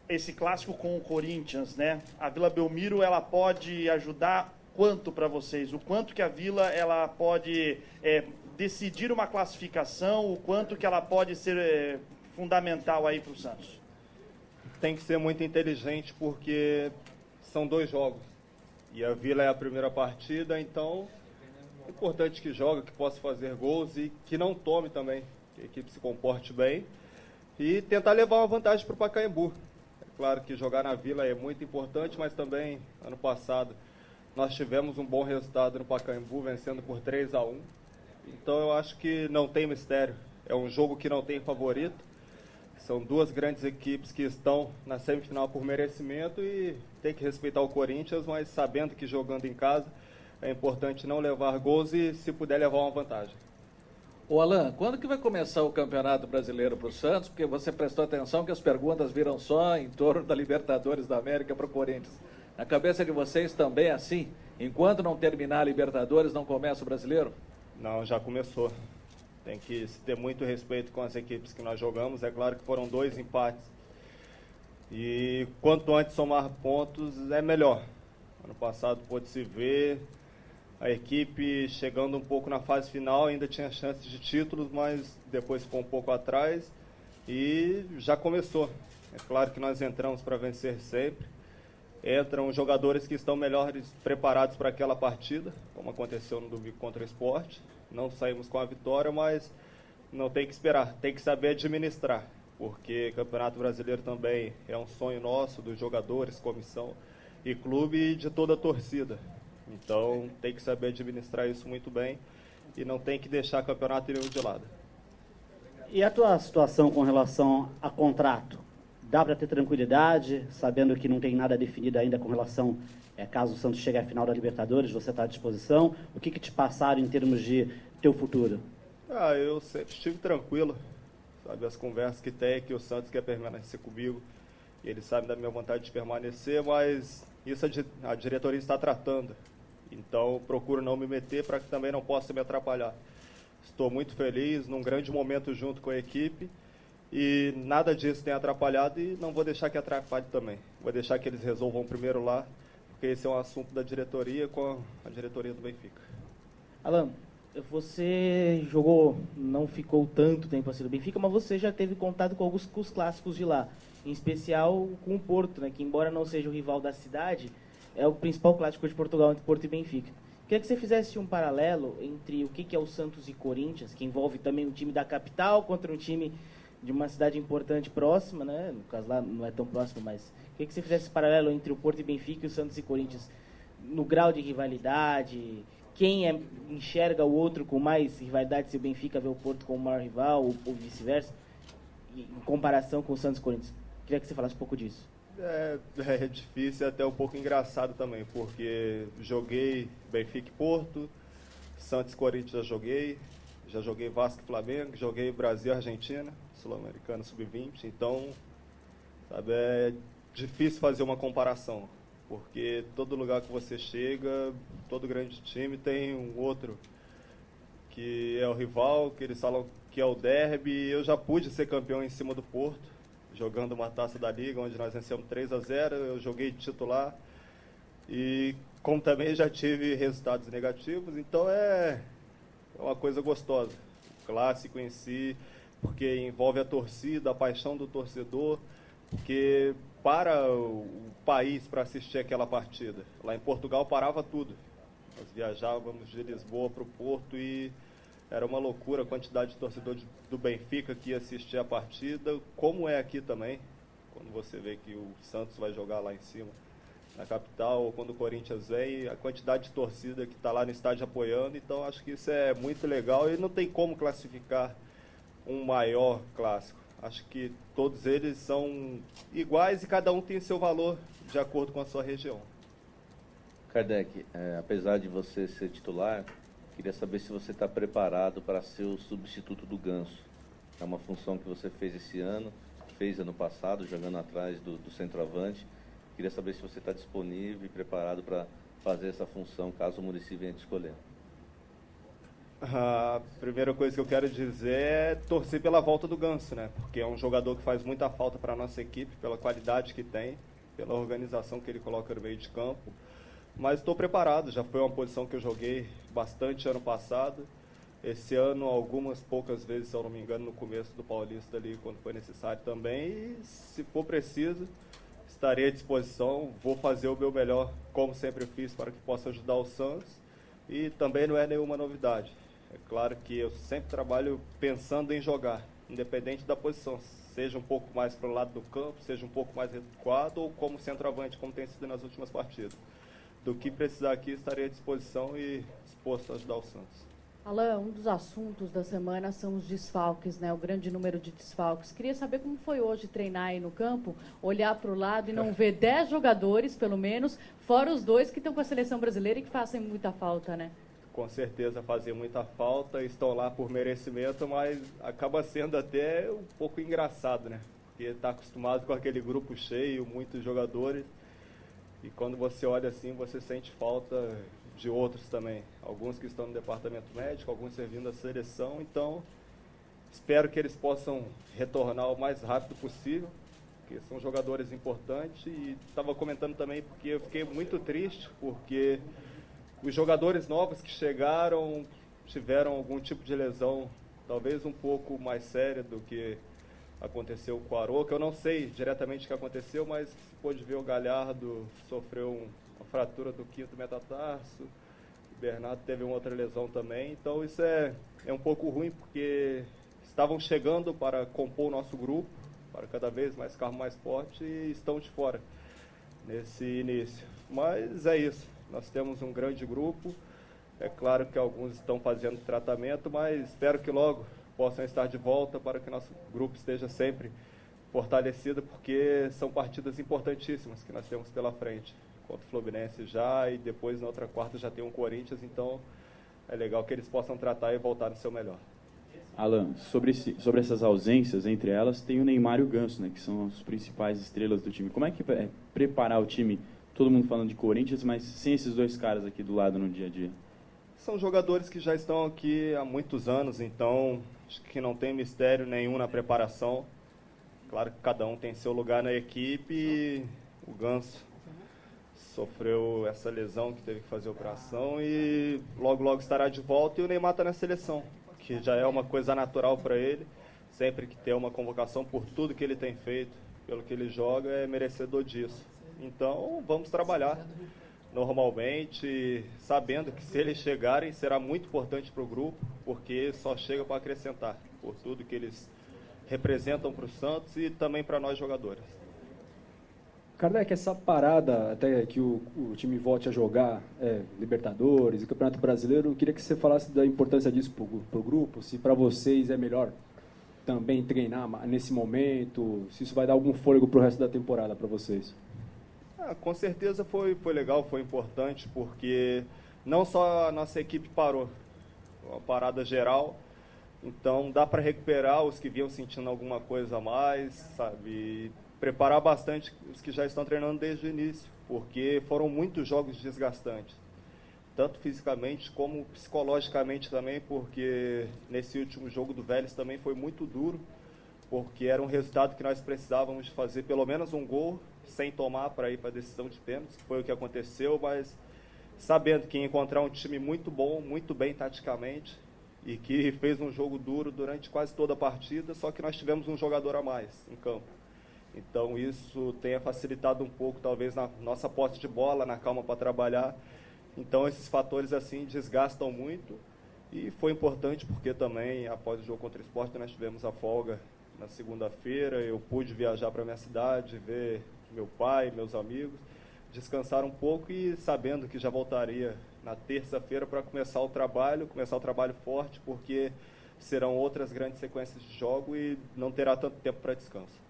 esse clássico com o Corinthians, né? A Vila Belmiro, ela pode ajudar quanto para vocês? O quanto que a Vila ela pode decidir uma classificação? O quanto que ela pode ser fundamental aí para o Santos? Tem que ser muito inteligente porque são 2 jogos. E a Vila é a primeira partida, então é importante que jogue, que possa fazer gols e que não tome também, que a equipe se comporte bem e tentar levar uma vantagem para o Pacaembu. É claro que jogar na Vila é muito importante, mas também ano passado nós tivemos um bom resultado no Pacaembu, vencendo por 3-1. Então eu acho que não tem mistério. É um jogo que não tem favorito. São 2 grandes equipes que estão na semifinal por merecimento e tem que respeitar o Corinthians, mas sabendo que jogando em casa é importante não levar gols e, se puder, levar uma vantagem. Ô Alan, quando que vai começar o Campeonato Brasileiro para o Santos? Porque você prestou atenção que as perguntas viram só em torno da Libertadores da América para o Corinthians. Na cabeça de vocês também é assim? Enquanto não terminar a Libertadores, não começa o Brasileiro? Não, já começou. Tem que se ter muito respeito com as equipes que nós jogamos. É claro que foram 2 empates. E quanto antes somar pontos, é melhor. Ano passado pôde-se ver a equipe chegando um pouco na fase final, ainda tinha chances de títulos, mas depois ficou um pouco atrás e já começou. É claro que nós entramos para vencer sempre. Entram jogadores que estão melhores preparados para aquela partida, como aconteceu no domingo contra o Sport. Não saímos com a vitória, mas não tem que esperar, tem que saber administrar, porque Campeonato Brasileiro também é um sonho nosso, dos jogadores, comissão e clube e de toda a torcida. Então tem que saber administrar isso muito bem e não tem que deixar campeonato nenhum de lado. E a tua situação com relação a contrato? Dá para ter tranquilidade, sabendo que não tem nada definido ainda com relação, caso o Santos chegue à final da Libertadores, você está à disposição? O que te passaram em termos de teu futuro? Eu sempre estive tranquilo, sabe, as conversas que tem, que o Santos quer permanecer comigo, e ele sabe da minha vontade de permanecer, mas isso a diretoria está tratando. Então procuro não me meter para que também não possa me atrapalhar. Estou muito feliz, num grande momento junto com a equipe, e nada disso tem atrapalhado e não vou deixar que atrapalhe também. Vou deixar que eles resolvam primeiro lá, porque esse é um assunto da diretoria com a diretoria do Benfica. Alan, você jogou, não ficou tanto tempo assim no Benfica, mas você já teve contato com alguns com os clássicos de lá, em especial com o Porto, né, que embora não seja o rival da cidade, é o principal clássico de Portugal entre Porto e Benfica. Queria que você fizesse um paralelo entre o que é o Santos e Corinthians, que envolve também um time da capital contra um time de uma cidade importante próxima, né? No caso lá não é tão próximo, mas queria que você fizesse esse paralelo entre o Porto e Benfica e o Santos e Corinthians no grau de rivalidade, quem enxerga o outro com mais rivalidade, se o Benfica vê o Porto como o maior rival ou vice-versa, em comparação com o Santos e Corinthians. Queria que você falasse um pouco disso. É difícil e até um pouco engraçado também, porque joguei Benfica e Porto, Santos e Corinthians já joguei Vasco e Flamengo, joguei Brasil e Argentina, Sul-Americano Sub-20, então, sabe, é difícil fazer uma comparação, porque todo lugar que você chega, todo grande time tem um outro que é o rival, que eles falam que é o derby, e eu já pude ser campeão em cima do Porto, jogando uma taça da Liga, onde nós vencemos 3-0, eu joguei titular, e como também já tive resultados negativos, então é uma coisa gostosa, o clássico em si, porque envolve a torcida, a paixão do torcedor, porque para o país para assistir aquela partida. Lá em Portugal parava tudo, nós viajávamos de Lisboa para o Porto e era uma loucura a quantidade de torcedor do Benfica que ia assistir a partida, como é aqui também, quando você vê que o Santos vai jogar lá em cima, na capital, ou quando o Corinthians vem, a quantidade de torcida que está lá no estádio apoiando, então acho que isso é muito legal e não tem como classificar um maior clássico. Acho que todos eles são iguais e cada um tem seu valor de acordo com a sua região. Kardec, apesar de você ser titular, queria saber se você está preparado para ser o substituto do Ganso. É uma função que você fez esse ano, fez ano passado, jogando atrás do centroavante. Queria saber se você está disponível e preparado para fazer essa função, caso o Muricy venha te escolher. A primeira coisa que eu quero dizer é torcer pela volta do Ganso, né? Porque é um jogador que faz muita falta para a nossa equipe, pela qualidade que tem, pela organização que ele coloca no meio de campo. Mas estou preparado, já foi uma posição que eu joguei bastante ano passado. Esse ano, algumas poucas vezes, se eu não me engano, no começo do Paulista ali, quando foi necessário também. E se for preciso, estarei à disposição, vou fazer o meu melhor, como sempre fiz, para que possa ajudar o Santos. E também não é nenhuma novidade. É claro que eu sempre trabalho pensando em jogar, independente da posição, seja um pouco mais para o lado do campo, seja um pouco mais recuado ou como centroavante, como tem sido nas últimas partidas. Do que precisar aqui, estarei à disposição e disposto a ajudar o Santos. Alan, um dos assuntos da semana são os desfalques, né? O grande número de desfalques. Queria saber como foi hoje treinar aí no campo, olhar para o lado e não ver 10 jogadores, pelo menos, fora os 2 que estão com a seleção brasileira e que fazem muita falta, né? Com certeza fazia muita falta, estão lá por merecimento, mas acaba sendo até um pouco engraçado, né? Porque está acostumado com aquele grupo cheio, muitos jogadores, e quando você olha assim, você sente falta de outros também. Alguns que estão no departamento médico, alguns servindo a seleção, então espero que eles possam retornar o mais rápido possível, porque são jogadores importantes, e estava comentando também porque eu fiquei muito triste, porque os jogadores novos que chegaram tiveram algum tipo de lesão, talvez um pouco mais séria do que aconteceu com o Aroca. Eu não sei diretamente o que aconteceu, mas se pôde ver, o Galhardo sofreu uma fratura do quinto metatarso, o Bernardo teve uma outra lesão também. Então isso é um pouco ruim, porque estavam chegando para compor o nosso grupo, para cada vez mais ficarmos mais fortes, e estão de fora nesse início. Mas é isso. Nós temos um grande grupo, é claro que alguns estão fazendo tratamento, mas espero que logo possam estar de volta para que nosso grupo esteja sempre fortalecido, porque são partidas importantíssimas que nós temos pela frente. Contra o Fluminense já, e depois na outra quarta já tem um Corinthians, então é legal que eles possam tratar e voltar no seu melhor. Alan, sobre essas ausências, entre elas tem o Neymar e o Ganso, né, que são as principais estrelas do time. Como é que é preparar o time? Todo mundo falando de Corinthians, mas sem esses 2 caras aqui do lado no dia a dia. São jogadores que já estão aqui há muitos anos, então acho que não tem mistério nenhum na preparação. Claro que cada um tem seu lugar na equipe, e o Ganso sofreu essa lesão, que teve que fazer a operação, e logo estará de volta, e o Neymar está na seleção, que já é uma coisa natural para ele. Sempre que tem uma convocação, por tudo que ele tem feito, pelo que ele joga, é merecedor disso. Então, vamos trabalhar normalmente, sabendo que se eles chegarem, será muito importante para o grupo, porque só chega para acrescentar, por tudo que eles representam para o Santos e também para nós jogadores. Kardec, essa parada até que o time volte a jogar Libertadores e Campeonato Brasileiro, eu queria que você falasse da importância disso para o grupo, se para vocês é melhor também treinar nesse momento, se isso vai dar algum fôlego para o resto da temporada para vocês. Com certeza foi legal, foi importante, porque não só a nossa equipe parou, foi uma parada geral, então dá para recuperar os que vinham sentindo alguma coisa a mais, sabe, e preparar bastante os que já estão treinando desde o início, porque foram muitos jogos desgastantes, tanto fisicamente como psicologicamente também, porque nesse último jogo do Vélez também foi muito duro, porque era um resultado que nós precisávamos de fazer pelo menos um gol, sem tomar para ir para a decisão de pênaltis, que foi o que aconteceu, mas sabendo que ia encontrar um time muito bom, muito bem taticamente, e que fez um jogo duro durante quase toda a partida, só que nós tivemos um jogador a mais em campo. Então isso tenha facilitado um pouco, talvez, na nossa posse de bola, na calma para trabalhar. Então esses fatores assim desgastam muito, e foi importante porque também, após o jogo contra o Sport, nós tivemos a folga na segunda-feira, eu pude viajar para a minha cidade, ver meu pai, meus amigos, descansar um pouco, e sabendo que já voltaria na terça-feira para começar o trabalho forte, porque serão outras grandes sequências de jogo e não terá tanto tempo para descanso.